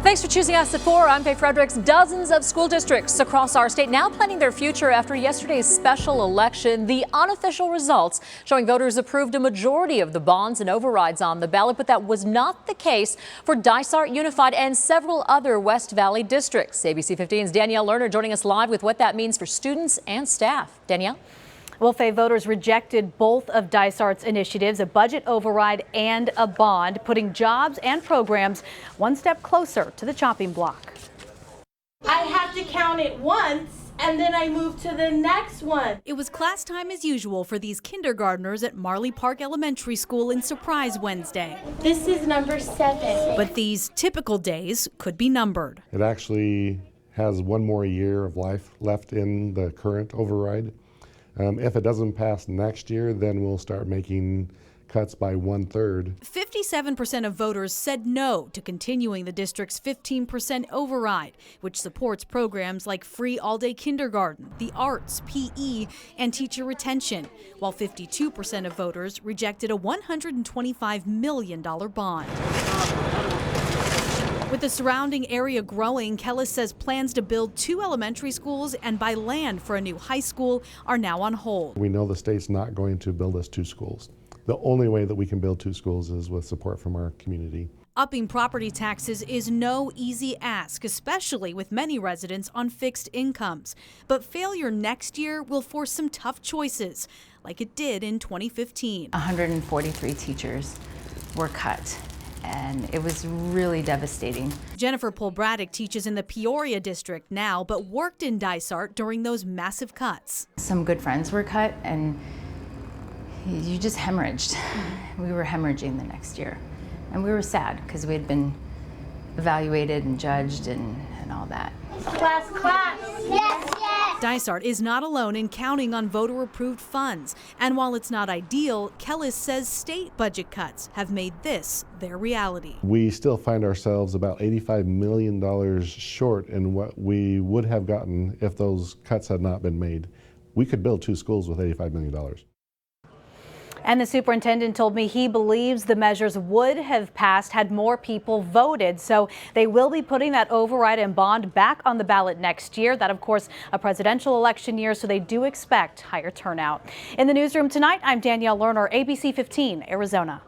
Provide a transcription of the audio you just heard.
Thanks for choosing us at 4. I'm Faye Fredericks. Dozens of school districts across our state now planning their future after yesterday's special election. The unofficial results showing voters approved a majority of the bonds and overrides on the ballot, but that was not the case for Dysart, Unified, and several other West Valley districts. ABC 15's Danielle Lerner joining us live with what that means for students and staff. Danielle? Well, Faye, voters rejected both of Dysart's initiatives, a budget override and a bond, putting jobs and programs one step closer to the chopping block. I have to count it once, and then I move to the next one. It was class time as usual for these kindergartners at Marley Park Elementary School in Surprise Wednesday. This is number 7. But these typical days could be numbered. It actually has one more year of life left in the current override. If it doesn't pass next year, then we'll start making cuts by 1/3. 57% of voters said no to continuing the district's 15% override, which supports programs like free all-day kindergarten, the arts, PE, and teacher retention, while 52% of voters rejected a $125 million bond. With the surrounding area growing, Kellis says plans to build 2 elementary schools and buy land for a new high school are now on hold. We know the state's not going to build us 2 schools. The only way that we can build 2 schools is with support from our community. Upping property taxes is no easy ask, especially with many residents on fixed incomes. But failure next year will force some tough choices, like it did in 2015. 143 teachers were cut, and it was really devastating. Jennifer Polbraddock teaches in the Peoria district now, but worked in Dysart during those massive cuts. Some good friends were cut, and you just hemorrhaged. We were hemorrhaging the next year. And we were sad because we had been evaluated and judged and all that. Class. Yes, yes. Dysart is not alone in counting on voter-approved funds. And while it's not ideal, Kellis says state budget cuts have made this their reality. We still find ourselves about $85 million short in what we would have gotten if those cuts had not been made. We could build 2 schools with $85 million. And the superintendent told me he believes the measures would have passed had more people voted. So they will be putting that override and bond back on the ballot next year. That, of course, a presidential election year, so they do expect higher turnout. In the newsroom tonight, I'm Danielle Lerner, ABC 15, Arizona.